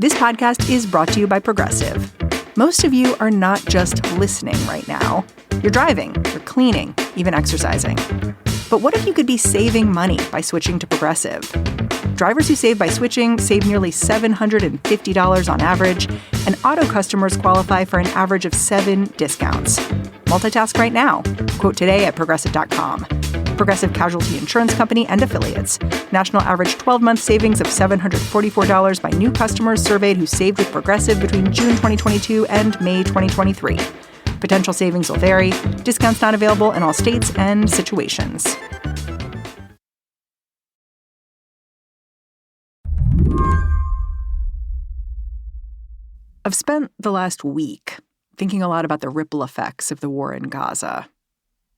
This podcast is brought to you by Progressive. Most of you are not just listening right now. You're driving, you're cleaning, even exercising. But what if you could be saving money by switching to Progressive? Drivers who save by switching save nearly $750 on average, and auto customers qualify for an average of 7 discounts. Multitask right now. Quote today at Progressive.com. Progressive Casualty Insurance Company and Affiliates. National average 12-month savings of $744 by new customers surveyed who saved with Progressive between June 2022 and May 2023. Potential savings will vary. Discounts not available in all states and situations. I've spent the last week thinking a lot about the ripple effects of the war in Gaza.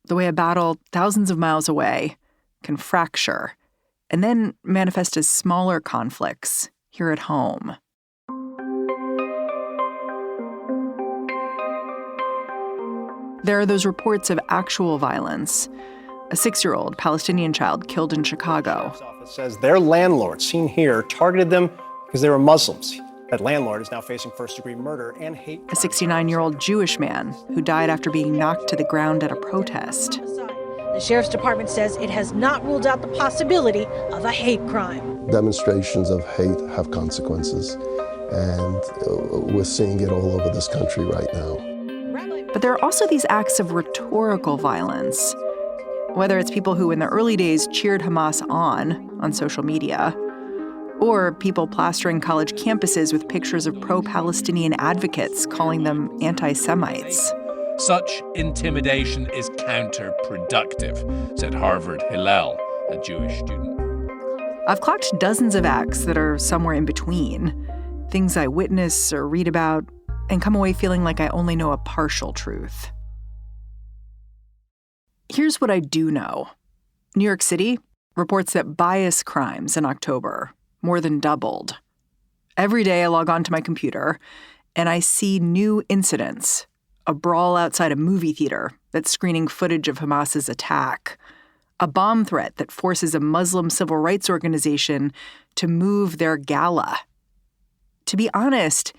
The way a battle thousands of miles away can fracture and then manifest as smaller conflicts here at home. There are those reports of actual violence. A 6-year-old Palestinian child killed in Chicago. The office says their landlord, seen here, targeted them because they were Muslims. That landlord is now facing first-degree murder and hate A 69-year-old Jewish man who died after being knocked to the ground at a protest. The sheriff's department says it has not ruled out the possibility of a hate crime. Demonstrations of hate have consequences, and we're seeing it all over this country right now. But there are also these acts of rhetorical violence, whether it's people who in the early days cheered Hamas on social media, or people plastering college campuses with pictures of pro-Palestinian advocates calling them anti-Semites. Such intimidation is counterproductive, said Harvard Hillel, a Jewish student. I've clocked dozens of acts that are somewhere in between, things I witness or read about, and come away feeling like I only know a partial truth. Here's what I do know. New York City reports that bias crimes in October more than doubled. Every day I log onto my computer and I see new incidents. A brawl outside a movie theater that's screening footage of Hamas's attack. A bomb threat that forces a Muslim civil rights organization to move their gala. To be honest,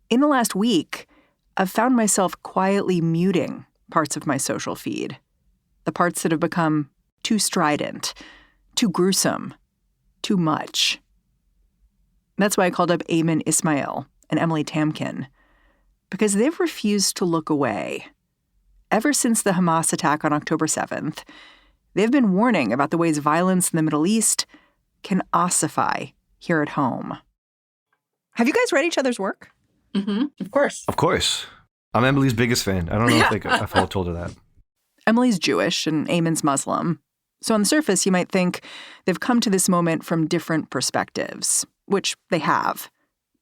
in the last week, I've found myself quietly muting parts of my social feed. The parts that have become too strident, too gruesome, too much. That's why I called up Aymann Ismail and Emily Tamkin, because they've refused to look away. Ever since the Hamas attack on October 7th, they've been warning about the ways violence in the Middle East can ossify here at home. Have you guys read each other's work? Mm-hmm. Of course. Of course. I'm Emily's biggest fan. I don't know if I've told her that. Emily's Jewish and Aymann's Muslim. So on the surface, you might think they've come to this moment from different perspectives, which they have.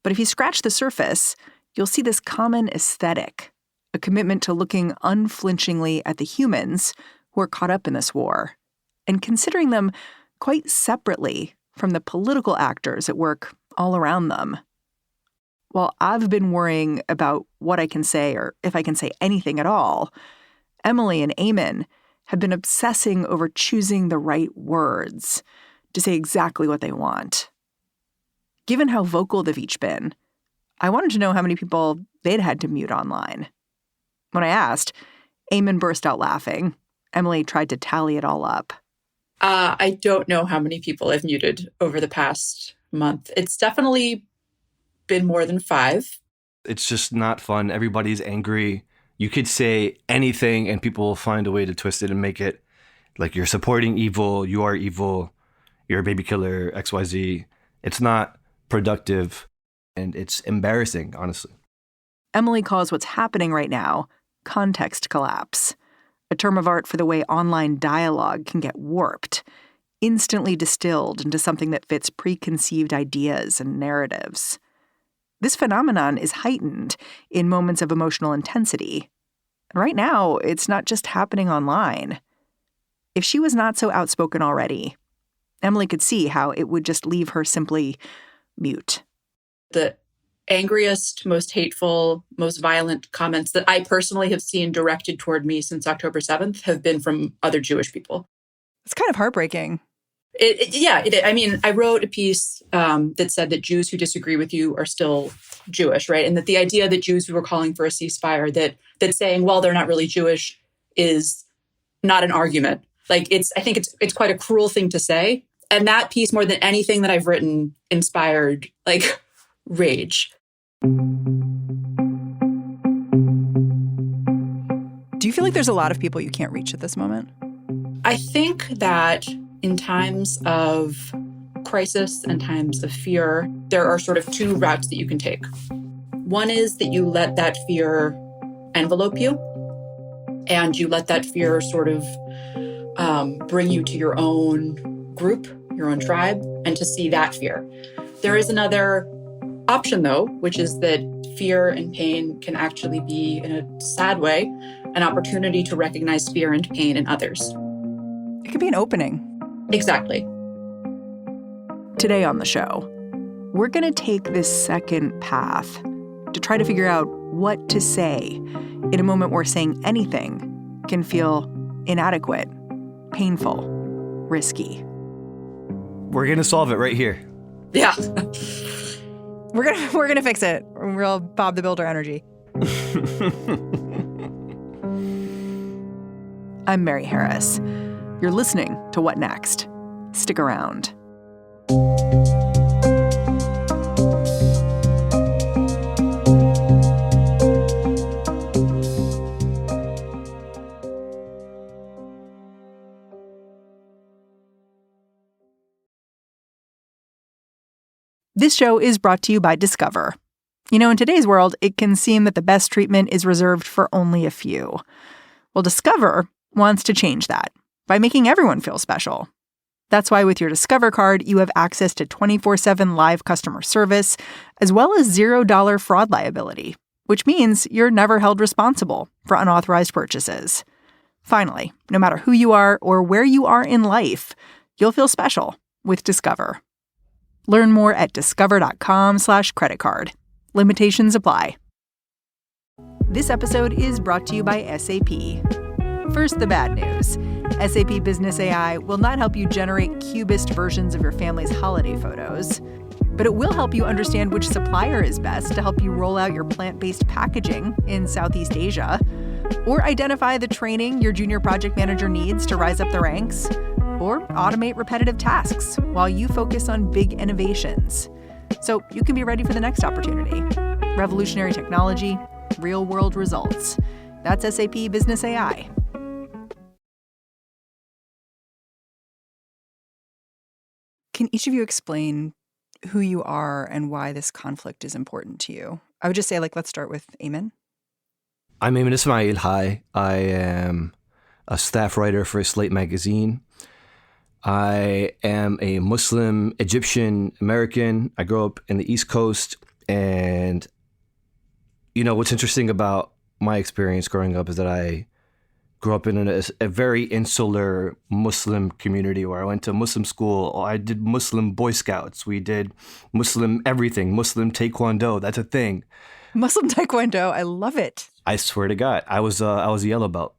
But if you scratch the surface, you'll see this common aesthetic, a commitment to looking unflinchingly at the humans who are caught up in this war, and considering them quite separately from the political actors at work all around them. While I've been worrying about what I can say or if I can say anything at all, Emily and Aymann have been obsessing over choosing the right words to say exactly what they want. Given how vocal they've each been, I wanted to know how many people they'd had to mute online. When I asked, Aymann burst out laughing. Emily tried to tally it all up. I don't know how many people I've muted over the past month. It's definitely been more than 5. It's just not fun. Everybody's angry. You could say anything and people will find a way to twist it and make it like you're supporting evil, you are evil, you're a baby killer, XYZ. It's not productive and it's embarrassing, honestly. Emily calls what's happening right now context collapse, a term of art for the way online dialogue can get warped, instantly distilled into something that fits preconceived ideas and narratives. This phenomenon is heightened in moments of emotional intensity. Right now, it's not just happening online. If she was not so outspoken already, Emily could see how it would just leave her simply mute. The angriest, most hateful, most violent comments that I personally have seen directed toward me since October 7th have been from other Jewish people. It's kind of heartbreaking. I mean, I wrote a piece that said that Jews who disagree with you are still Jewish, right? And that the idea that Jews who were calling for a ceasefire, that saying, well, they're not really Jewish, is not an argument. Like, I think it's quite a cruel thing to say. And that piece, more than anything that I've written, inspired like rage. Do you feel like there's a lot of people you can't reach at this moment? I think that in times of crisis and times of fear, there are sort of two routes that you can take. One is that you let that fear envelope you, and you let that fear sort of bring you to your own group, your own tribe, and to see that fear. There is another option, though, which is that fear and pain can actually be, in a sad way, an opportunity to recognize fear and pain in others. It could be an opening. Exactly. Today on the show, we're going to take this second path to try to figure out what to say in a moment where saying anything can feel inadequate, painful, risky. We're going to solve it right here. Yeah. We're gonna fix it. Real Bob the Builder energy. I'm Mary Harris. You're listening to What Next? Stick around. This show is brought to you by Discover. You know, in today's world, it can seem that the best treatment is reserved for only a few. Well, Discover wants to change that by making everyone feel special. That's why with your Discover card, you have access to 24/7 live customer service, as well as $0 fraud liability, which means you're never held responsible for unauthorized purchases. Finally, no matter who you are or where you are in life, you'll feel special with Discover. Learn more at discover.com/creditcard. Limitations apply. This episode is brought to you by SAP. First, the bad news. SAP Business AI will not help you generate cubist versions of your family's holiday photos, but it will help you understand which supplier is best to help you roll out your plant-based packaging in Southeast Asia, or identify the training your junior project manager needs to rise up the ranks, or automate repetitive tasks while you focus on big innovations. So you can be ready for the next opportunity. Revolutionary technology, real-world results. That's SAP Business AI. Can each of you explain who you are and why this conflict is important to you? I would just say, let's start with Aymann. I'm Aymann Ismail. Hi. I am a staff writer for Slate magazine. I am a Muslim Egyptian American. I grew up in the East Coast. And, you know, what's interesting about my experience growing up is that I grew up in a very insular Muslim community where I went to Muslim school. I did Muslim Boy Scouts. We did Muslim everything, Muslim Taekwondo. That's a thing. Muslim Taekwondo. I love it. I swear to God, I was a yellow belt.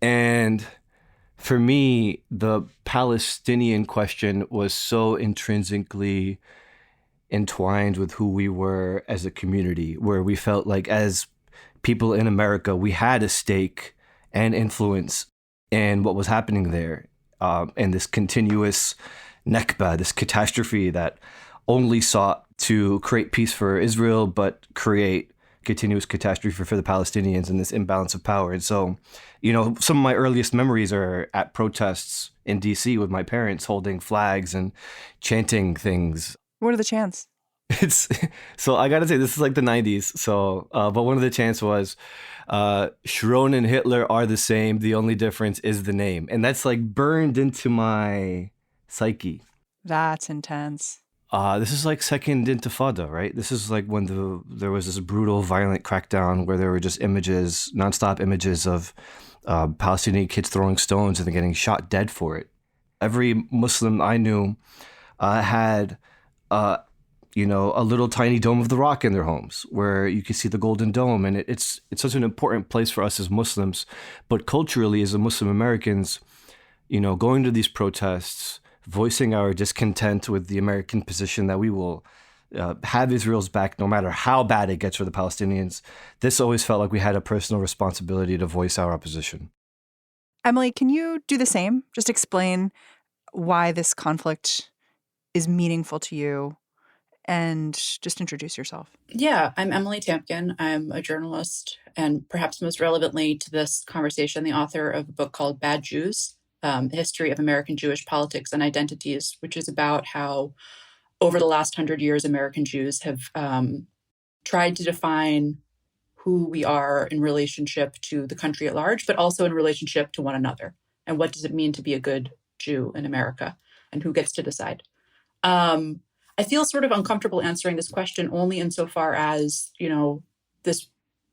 And for me, the Palestinian question was so intrinsically entwined with who we were as a community, where we felt like as people in America, we had a stake and influence in what was happening there, and this continuous Nakba, this catastrophe that only sought to create peace for Israel, but create continuous catastrophe for the Palestinians and this imbalance of power. And so, you know, some of my earliest memories are at protests in DC with my parents holding flags and chanting things. What are the chants? So I got to say, this is like the 90s. So, but one of the chants was, Sharon and Hitler are the same. The only difference is the name. And that's like burned into my psyche. That's intense. This is like second Intifada, right? This is like when there was this brutal, violent crackdown where there were just images, nonstop images of Palestinian kids throwing stones and then getting shot dead for it. Every Muslim I knew had, you know, a little tiny Dome of the Rock in their homes where you can see the Golden Dome. And it's such an important place for us as Muslims. But culturally, as Muslim Americans, going to these protests, voicing our discontent with the American position that we will have Israel's back no matter how bad it gets for the Palestinians. This always felt like we had a personal responsibility to voice our opposition. Emily, can you do the same? Just explain why this conflict is meaningful to you and just introduce yourself. Yeah, I'm Emily Tamkin. I'm a journalist and perhaps most relevantly to this conversation, the author of a book called Bad Jews, A History of American Jewish Politics and Identities, which is about how over the last 100 years, American Jews have tried to define who we are in relationship to the country at large, but also in relationship to one another. And what does it mean to be a good Jew in America? And who gets to decide? I feel sort of uncomfortable answering this question only insofar as, this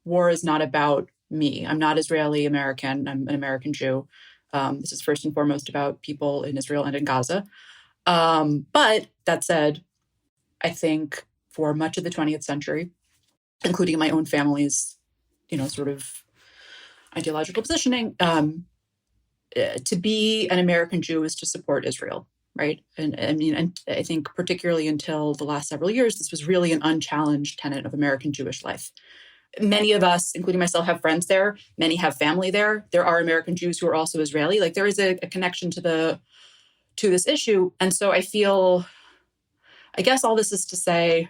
war is not about me. I'm not Israeli American. I'm an American Jew. This is first and foremost about people in Israel and in Gaza. But that said, I think for much of the 20th century, including my own family's, sort of ideological positioning, to be an American Jew is to support Israel. Right. And I think particularly until the last several years, this was really an unchallenged tenet of American Jewish life. Many of us, including myself, have friends there. Many have family there. There are American Jews who are also Israeli. Like there is a connection to this issue. And so I guess all this is to say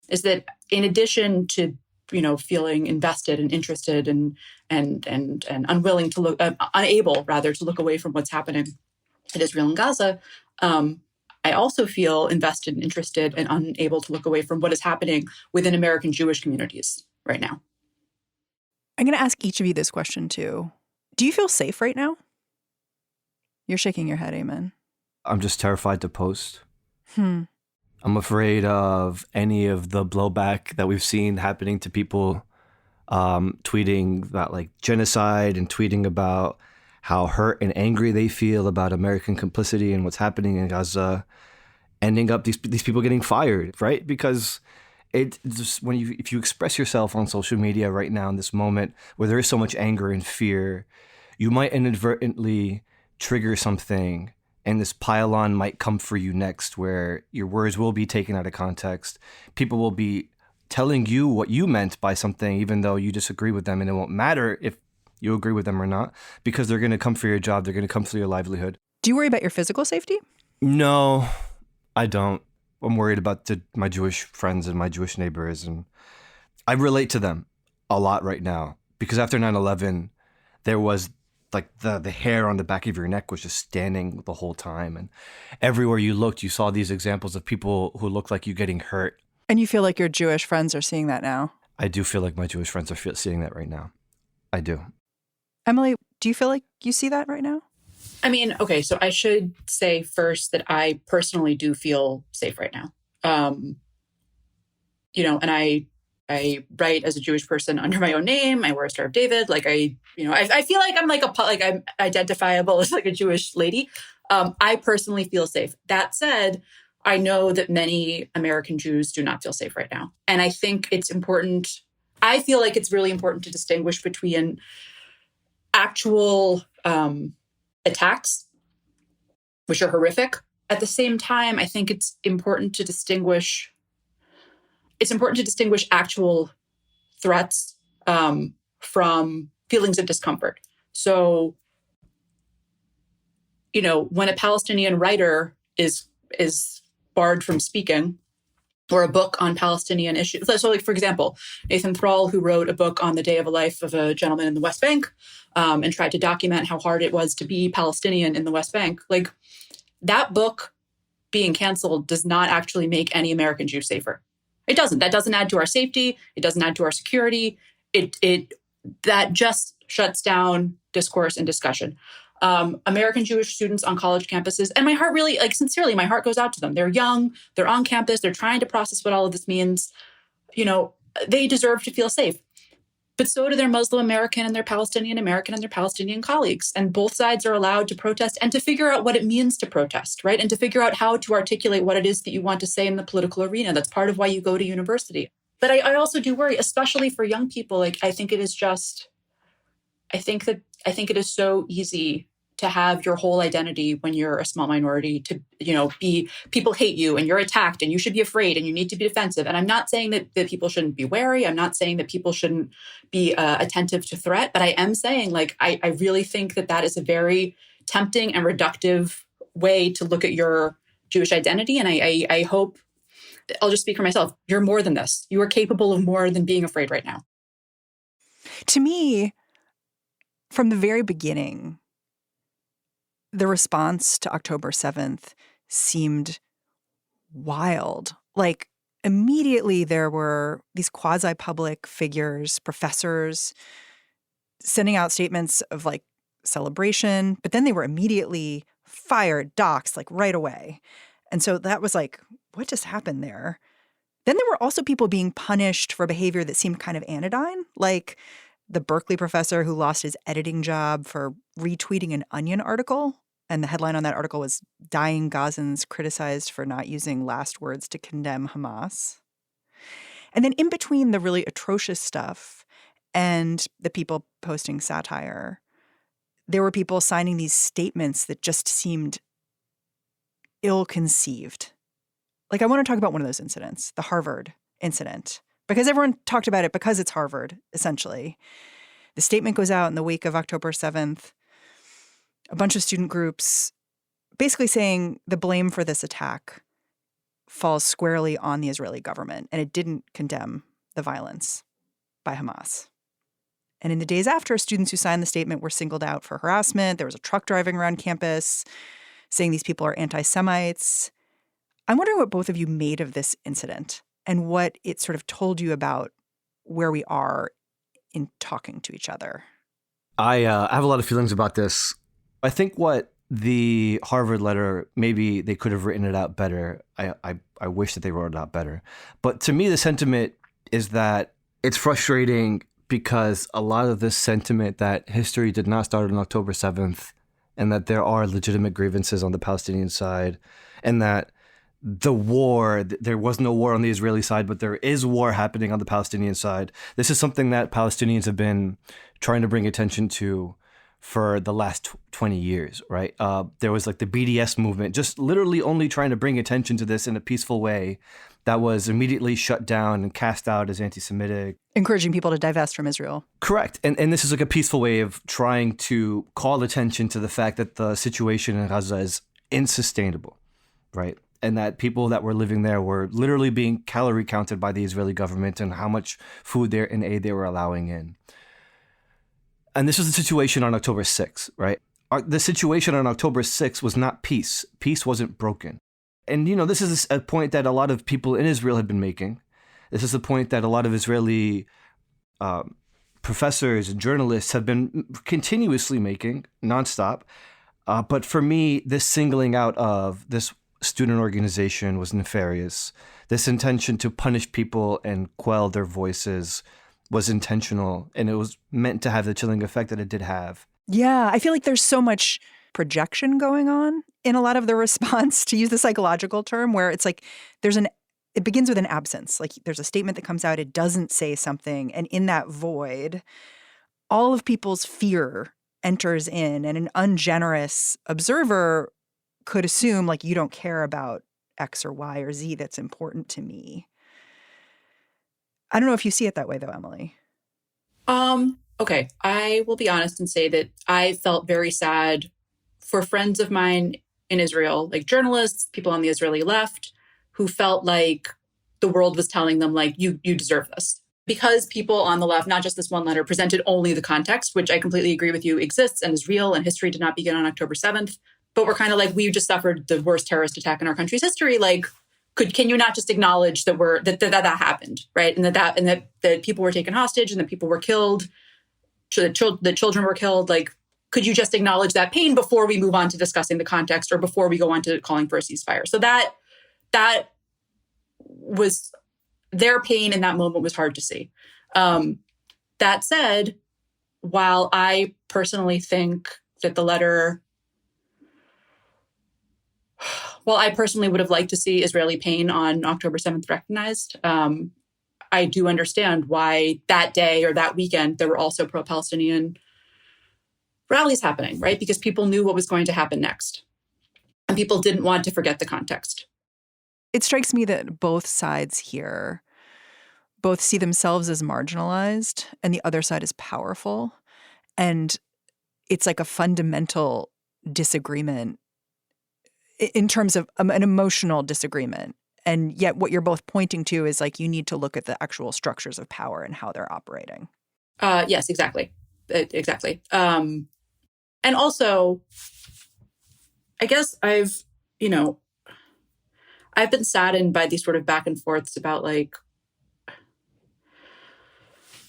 is that in addition to, feeling invested and interested and unwilling to look, unable rather to look away from what's happening at Israel and Gaza, I also feel invested and interested and unable to look away from what is happening within American Jewish communities right now. I'm going to ask each of you this question too. Do you feel safe right now? You're shaking your head, Aymann. I'm just terrified to post. I'm afraid of any of the blowback that we've seen happening to people tweeting about like genocide and tweeting about how hurt and angry they feel about American complicity and what's happening in Gaza, ending up these people getting fired, right? Because it just if you express yourself on social media right now in this moment where there is so much anger and fear, you might inadvertently trigger something, and this pile-on might come for you next, where your words will be taken out of context. People will be telling you what you meant by something, even though you disagree with them, and it won't matter if you agree with them or not, because they're going to come for your job. They're going to come for your livelihood. Do you worry about your physical safety? No, I don't. I'm worried about my Jewish friends and my Jewish neighbors. And I relate to them a lot right now because after 9/11, there was like the hair on the back of your neck was just standing the whole time. And everywhere you looked, you saw these examples of people who looked like you getting hurt. And you feel like your Jewish friends are seeing that now? I do feel like my Jewish friends are seeing that right now. I do. Emily, do you feel like you see that right now? I mean, okay, so I should say first that I personally do feel safe right now. And I write as a Jewish person under my own name. I wear a Star of David. Like I feel like I'm I'm identifiable as like a Jewish lady. I personally feel safe. That said, I know that many American Jews do not feel safe right now. And I think it's important. I feel like it's really important to distinguish between actual attacks, which are horrific. At the same time, I think it's important to distinguish actual threats from feelings of discomfort. So, when a Palestinian writer is barred from speaking, or a book on Palestinian issues. So, like, for example, Nathan Thrall, who wrote a book on the day of a life of a gentleman in the West Bank and tried to document how hard it was to be Palestinian in the West Bank, like that book being canceled does not actually make any American Jew safer. It doesn't. That doesn't add to our safety. It doesn't add to our security. That just shuts down discourse and discussion. American Jewish students on college campuses, and my heart really, sincerely, my heart goes out to them. They're young, they're on campus, they're trying to process what all of this means. They deserve to feel safe. But so do their Muslim American and their Palestinian American and their Palestinian colleagues. And both sides are allowed to protest and to figure out what it means to protest, right? And to figure out how to articulate what it is that you want to say in the political arena. That's part of why you go to university. But I also do worry, especially for young people. I think it is so easy to have your whole identity when you're a small minority to, be people hate you and you're attacked and you should be afraid and you need to be defensive. And I'm not saying that people shouldn't be wary. I'm not saying that people shouldn't be attentive to threat, but I am saying like, I really think that is a very tempting and reductive way to look at your Jewish identity. And I hope, I'll just speak for myself, you're more than this. You are capable of more than being afraid right now. To me, from the very beginning, the response to October 7th seemed wild. Like, immediately there were these quasi-public figures, professors, sending out statements of, like, celebration, but then they were immediately fired, doxxed, like, right away. And so that was like, what just happened there? Then there were also people being punished for behavior that seemed kind of anodyne, like the Berkeley professor who lost his editing job for retweeting an Onion article. And the headline on that article was "Dying Gazans Criticized for Not Using Last Words to Condemn Hamas." And then in between the really atrocious stuff and the people posting satire, there were people signing these statements that just seemed ill-conceived. Like, I want to talk about one of those incidents, the Harvard incident, because everyone talked about it because it's Harvard, essentially. The statement goes out in the wake of October 7th. A bunch of student groups basically saying the blame for this attack falls squarely on the Israeli government, and it didn't condemn the violence by Hamas. And in the days after, students who signed the statement were singled out for harassment. There was a truck driving around campus saying these people are anti-Semites. I'm wondering what both of you made of this incident and what it sort of told you about where we are in talking to each other. I have a lot of feelings about this. I think what the Harvard letter, maybe they could have written it out better. I wish that they wrote it out better. But to me, the sentiment is that it's frustrating because a lot of this sentiment that history did not start on October 7th and that there are legitimate grievances on the Palestinian side and that the war, there was no war on the Israeli side, but there is war happening on the Palestinian side. This is something that Palestinians have been trying to bring attention to for the last 20 years, right? There was like the BDS movement, just literally only trying to bring attention to this in a peaceful way that was immediately shut down and cast out as anti-Semitic. Encouraging people to divest from Israel. Correct. And this is like a peaceful way of trying to call attention to the fact that the situation in Gaza is insustainable, right? And that people that were living there were literally being calorie counted by the Israeli government and how much food and aid they were allowing in. And this was the situation on October 6th, right? The situation on October 6th was not peace. Peace wasn't broken. And, this is a point that a lot of people in Israel have been making. This is a point that a lot of Israeli professors and journalists have been continuously making nonstop. But for me, this singling out of this student organization was nefarious. This intention to punish people and quell their voices was intentional, and it was meant to have the chilling effect that it did have. Yeah, I feel like there's so much projection going on in a lot of the response, to use the psychological term, where it's like it begins with an absence. Like, there's a statement that comes out, it doesn't say something, and in that void, all of people's fear enters in, and an ungenerous observer could assume, like, you don't care about X or Y or Z that's important to me. I don't know if you see it that way, though, Emily. Okay. I will be honest and say that I felt very sad for friends of mine in Israel, like journalists, people on the Israeli left, who felt like the world was telling them, like, you deserve this. Because people on the left, not just this one letter, presented only the context, which I completely agree with you exists and is real, and history did not begin on October 7th. But we're kind of like, we just suffered the worst terrorist attack in our country's history. Like, can you not just acknowledge that that happened, right? And that people were taken hostage and that people were killed, the children were killed. Like, could you just acknowledge that pain before we move on to discussing the context or before we go on to calling for a ceasefire? So that was their pain in that moment was hard to see. That said, while I personally think that the letter, well, I personally would have liked to see Israeli pain on October 7th recognized. I do understand why that day or that weekend there were also pro-Palestinian rallies happening, right? Because people knew what was going to happen next. And people didn't want to forget the context. It strikes me that both sides here both see themselves as marginalized and the other side as powerful. And it's like a fundamental disagreement in terms of an emotional disagreement. And yet what you're both pointing to is like you need to look at the actual structures of power and how they're operating. Yes, exactly. Exactly. And also, I guess I've been saddened by these sort of back and forths about like,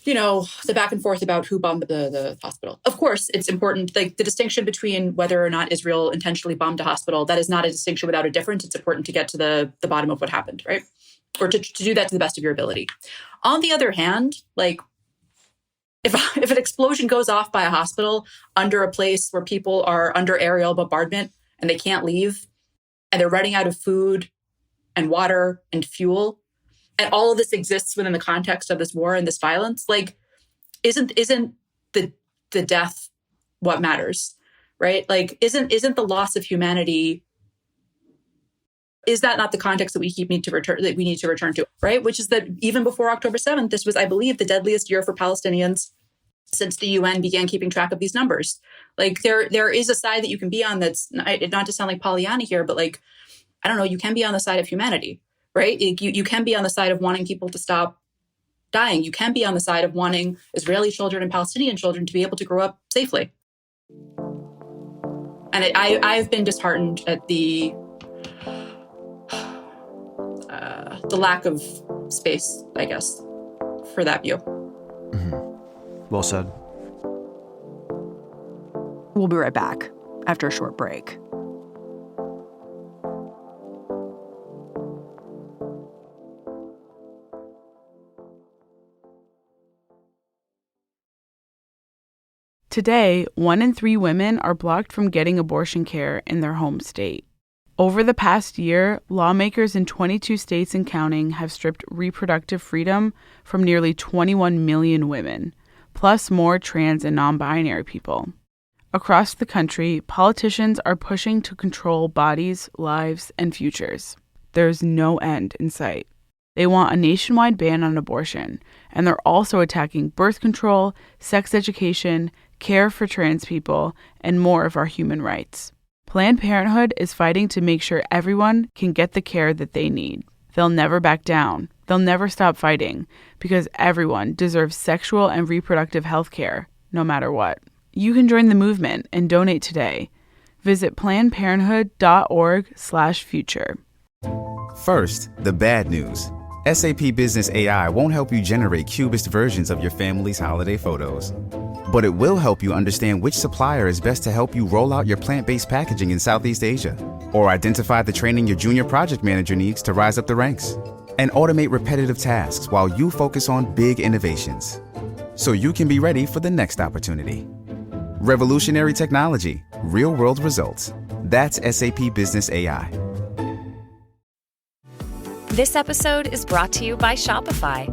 the back and forth about who bombed the hospital. Of course, it's important. Like the distinction between whether or not Israel intentionally bombed a hospital, that is not a distinction without a difference. It's important to get to the bottom of what happened, right? Or to do that to the best of your ability. On the other hand, like if an explosion goes off by a hospital under a place where people are under aerial bombardment and they can't leave and they're running out of food and water and fuel, and all of this exists within the context of this war and this violence, like, isn't the death what matters, right? Like, isn't the loss of humanity, is that not the context that we need to return to, right? Which is that even before October 7th, this was, I believe, the deadliest year for Palestinians since the UN began keeping track of these numbers. Like, there is a side that you can be on that's not to sound like Pollyanna here, but like, I don't know, you can be on the side of humanity. Right? You can be on the side of wanting people to stop dying. You can be on the side of wanting Israeli children and Palestinian children to be able to grow up safely. And I've been disheartened at the lack of space, I guess, for that view. Mm-hmm. Well said. We'll be right back after a short break. Today, 1 in 3 women are blocked from getting abortion care in their home state. Over the past year, lawmakers in 22 states and counting have stripped reproductive freedom from nearly 21 million women, plus more trans and non-binary people. Across the country, politicians are pushing to control bodies, lives, and futures. There's no end in sight. They want a nationwide ban on abortion, and they're also attacking birth control, sex education, care for trans people, and more of our human rights. Planned Parenthood is fighting to make sure everyone can get the care that they need. They'll never back down. They'll never stop fighting, because everyone deserves sexual and reproductive health care, no matter what. You can join the movement and donate today. Visit PlannedParenthood.org/future. First, the bad news. SAP Business AI won't help you generate cubist versions of your family's holiday photos. But it will help you understand which supplier is best to help you roll out your plant-based packaging in Southeast Asia, or identify the training your junior project manager needs to rise up the ranks, and automate repetitive tasks while you focus on big innovations, so you can be ready for the next opportunity. Revolutionary technology, real-world results. That's SAP Business AI. This episode is brought to you by Shopify.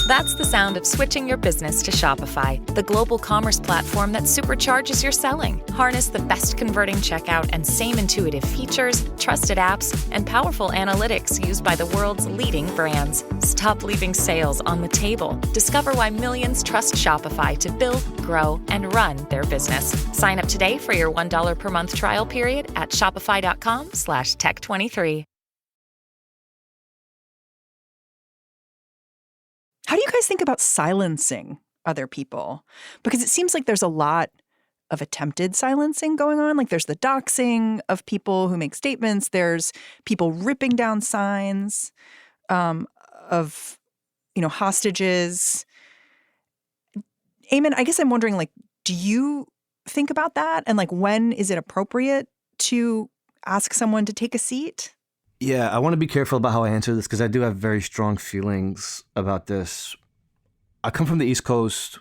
That's the sound of switching your business to Shopify, the global commerce platform that supercharges your selling. Harness the best converting checkout and same intuitive features, trusted apps, and powerful analytics used by the world's leading brands. Stop leaving sales on the table. Discover why millions trust Shopify to build, grow, and run their business. Sign up today for your $1 per month trial period at shopify.com/tech23. How do you guys think about silencing other people? Because it seems like there's a lot of attempted silencing going on. Like there's the doxing of people who make statements. There's people ripping down signs of, hostages. Aymann, I guess I'm wondering, like, do you think about that? And like, when is it appropriate to ask someone to take a seat? Yeah, I want to be careful about how I answer this because I do have very strong feelings about this. I come from the East Coast.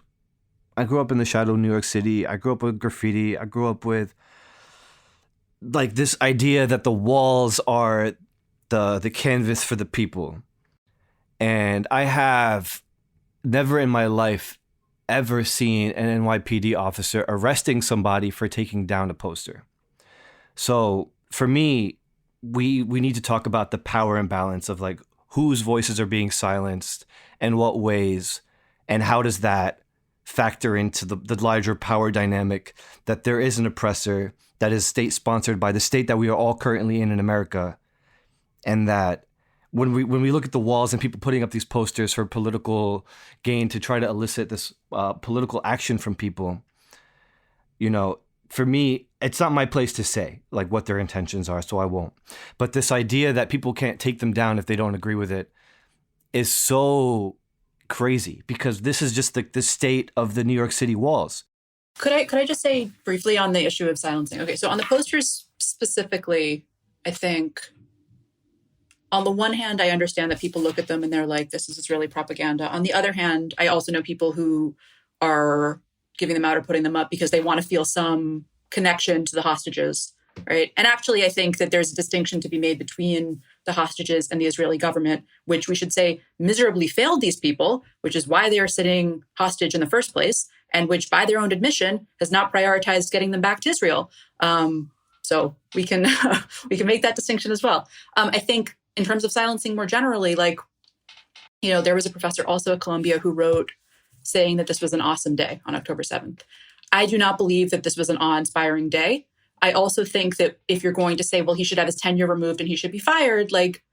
I grew up in the shadow of New York City. I grew up with graffiti. I grew up with like this idea that the walls are the canvas for the people. And I have never in my life ever seen an NYPD officer arresting somebody for taking down a poster. So for me, we need to talk about the power imbalance of like whose voices are being silenced and what ways, and how does that factor into the larger power dynamic that there is an oppressor that is state sponsored by the state that we are all currently in America, and that when we look at the walls and people putting up these posters for political gain to try to elicit this political action from people, you know, for me, it's not my place to say like what their intentions are, so I won't. But this idea that people can't take them down if they don't agree with it is so crazy, because this is just the state of the New York City walls. Could I just say briefly on the issue of silencing? Okay, so on the posters specifically, I think on the one hand, I understand that people look at them and they're like, this is Israeli propaganda. On the other hand, I also know people who are giving them out or putting them up because they want to feel some connection to the hostages, right? And actually, I think that there's a distinction to be made between the hostages and the Israeli government, which we should say miserably failed these people, which is why they are sitting hostage in the first place, and which, by their own admission, has not prioritized getting them back to Israel. So we can make that distinction as well. I think in terms of silencing more generally, like, you know, there was a professor also at Columbia who wrote saying that this was an awesome day on October 7th. I do not believe that this was an awe-inspiring day. I also think that if you're going to say, well, he should have his tenure removed and he should be fired, like,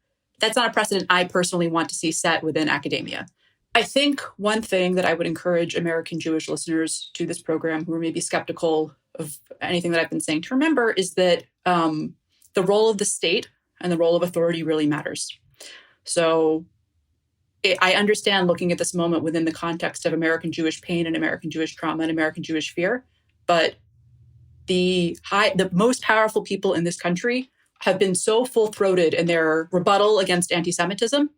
that's not a precedent I personally want to see set within academia. I think one thing that I would encourage American Jewish listeners to this program who are maybe skeptical of anything that I've been saying to remember is that the role of the state and the role of authority really matters. So I understand looking at this moment within the context of American Jewish pain and American Jewish trauma and American Jewish fear, but the most powerful people in this country have been so full-throated in their rebuttal against anti-Semitism,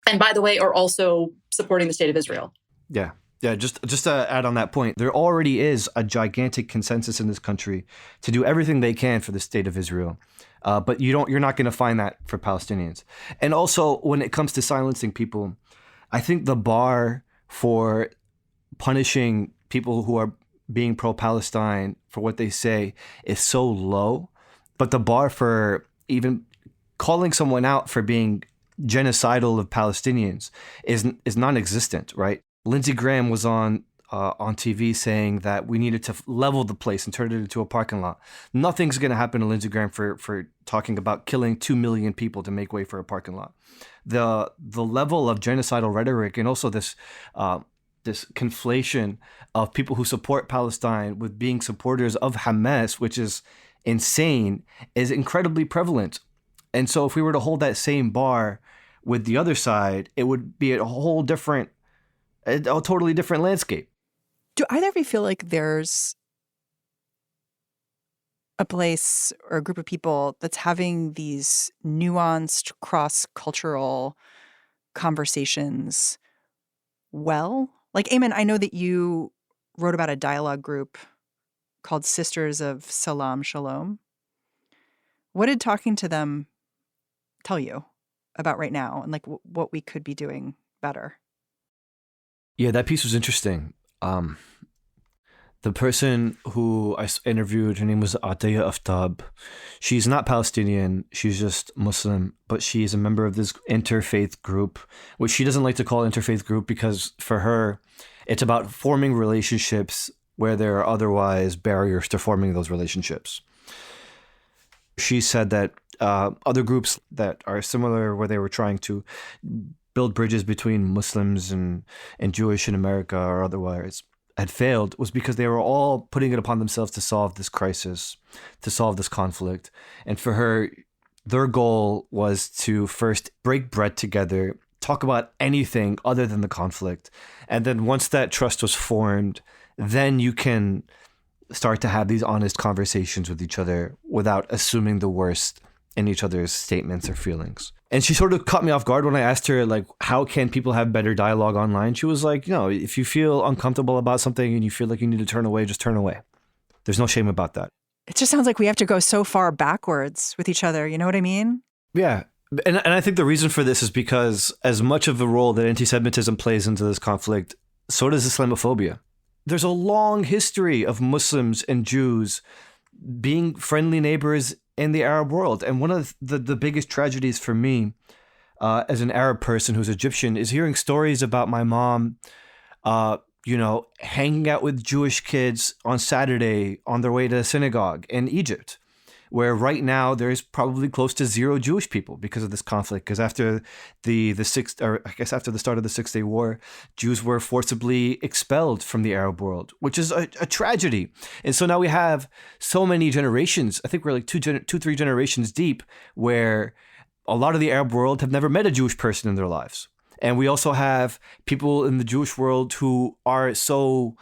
and by the way, are also supporting the state of Israel. Yeah. Just to add on that point, there already is a gigantic consensus in this country to do everything they can for the state of Israel. But you're not going to find that for Palestinians. And also, when it comes to silencing people, I think the bar for punishing people who are being pro-Palestine for what they say is so low. But the bar for even calling someone out for being genocidal of Palestinians is non-existent, right? Lindsey Graham was on TV saying that we needed to level the place and turn it into a parking lot. Nothing's going to happen to Lindsey Graham for talking about killing 2 million people to make way for a parking lot. The level of genocidal rhetoric and also this conflation of people who support Palestine with being supporters of Hamas, which is insane, is incredibly prevalent. And so if we were to hold that same bar with the other side, it would be a totally different landscape. Do either of you feel like there's a place or a group of people that's having these nuanced cross-cultural conversations well? Like, Aymann, I know that you wrote about a dialogue group called Sisters of Salam Shalom. What did talking to them tell you about right now and like what we could be doing better? Yeah, that piece was interesting. The person who I interviewed, her name was Ataya Aftab. She's not Palestinian. She's just Muslim, but she's a member of this interfaith group, which she doesn't like to call interfaith group because for her, it's about forming relationships where there are otherwise barriers to forming those relationships. She said that other groups that are similar, where they were trying to build bridges between Muslims and Jewish in America or otherwise, had failed, was because they were all putting it upon themselves to solve this crisis, to solve this conflict. And for her, their goal was to first break bread together, talk about anything other than the conflict. And then once that trust was formed, then you can start to have these honest conversations with each other without assuming the worst in each other's statements or feelings. And she sort of caught me off guard when I asked her, like, how can people have better dialogue online? She was like, if you feel uncomfortable about something and you feel like you need to turn away, just turn away. There's no shame about that. It just sounds like we have to go so far backwards with each other. You know what I mean? Yeah. And I think the reason for this is because as much of the role that anti-Semitism plays into this conflict, so does Islamophobia. there's a long history of Muslims and Jews being friendly neighbors in the Arab world. And one of the biggest tragedies for me as an Arab person who's Egyptian is hearing stories about my mom, hanging out with Jewish kids on Saturday on their way to synagogue in Egypt, where right now there's probably close to zero Jewish people because of this conflict. Because after after the start of the 6-Day War, Jews were forcibly expelled from the Arab world, which is a tragedy. And so now we have so many generations. I think we're like 3 generations deep, where a lot of the Arab world have never met a Jewish person in their lives. And we also have people in the Jewish world who are so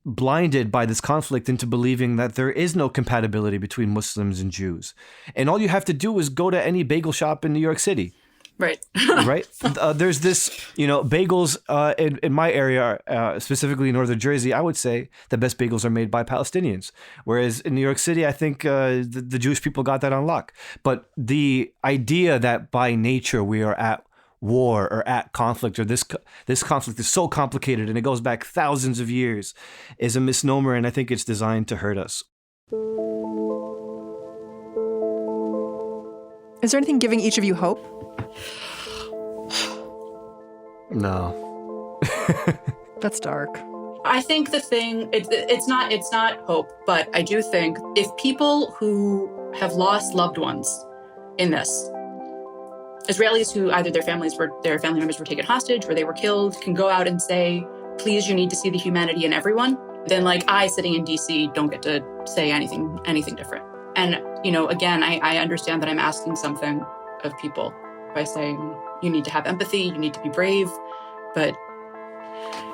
blinded by this conflict into believing that there is no compatibility between Muslims and Jews. And all you have to do is go to any bagel shop in New York City. Right. Right. There's this, bagels in my area, specifically in northern Jersey, I would say the best bagels are made by Palestinians. Whereas in New York City, I think the Jewish people got that on lock. But the idea that by nature we are at war or at conflict, or this conflict is so complicated and it goes back thousands of years, is a misnomer, and I think it's designed to hurt us. Is there anything giving each of you hope? No. That's dark. I think the thing, it's not hope, but I do think if people who have lost loved ones in this, Israelis who either their family members were taken hostage or they were killed, can go out and say, please, you need to see the humanity in everyone, then I sitting in DC don't get to say anything different. And, again, I understand that I'm asking something of people by saying you need to have empathy, you need to be brave, but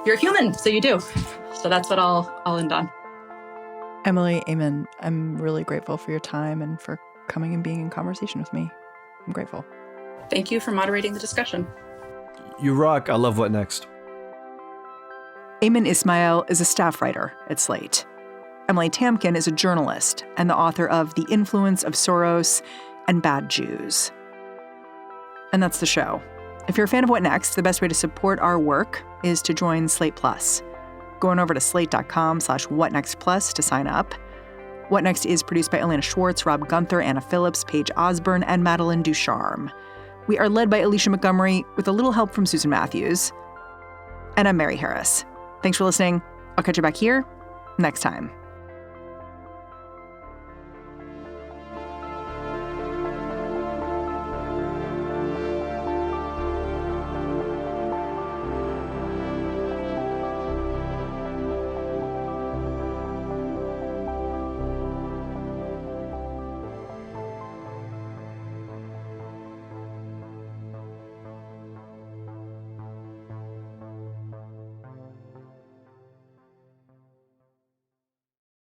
you're a human, so you do. So that's what I'll end on. Emily, Aymann, I'm really grateful for your time and for coming and being in conversation with me. I'm grateful. Thank you for moderating the discussion. You rock. I love What Next. Aymann Ismail is a staff writer at Slate. Emily Tamkin is a journalist and the author of The Influence of Soros and Bad Jews. And that's the show. If you're a fan of What Next, the best way to support our work is to join Slate Plus. Go on over to slate.com/whatnextplus to sign up. What Next is produced by Elena Schwartz, Rob Gunther, Anna Phillips, Paige Osborne, and Madeline Ducharme. We are led by Alicia Montgomery with a little help from Susan Matthews. And I'm Mary Harris. Thanks for listening. I'll catch you back here next time.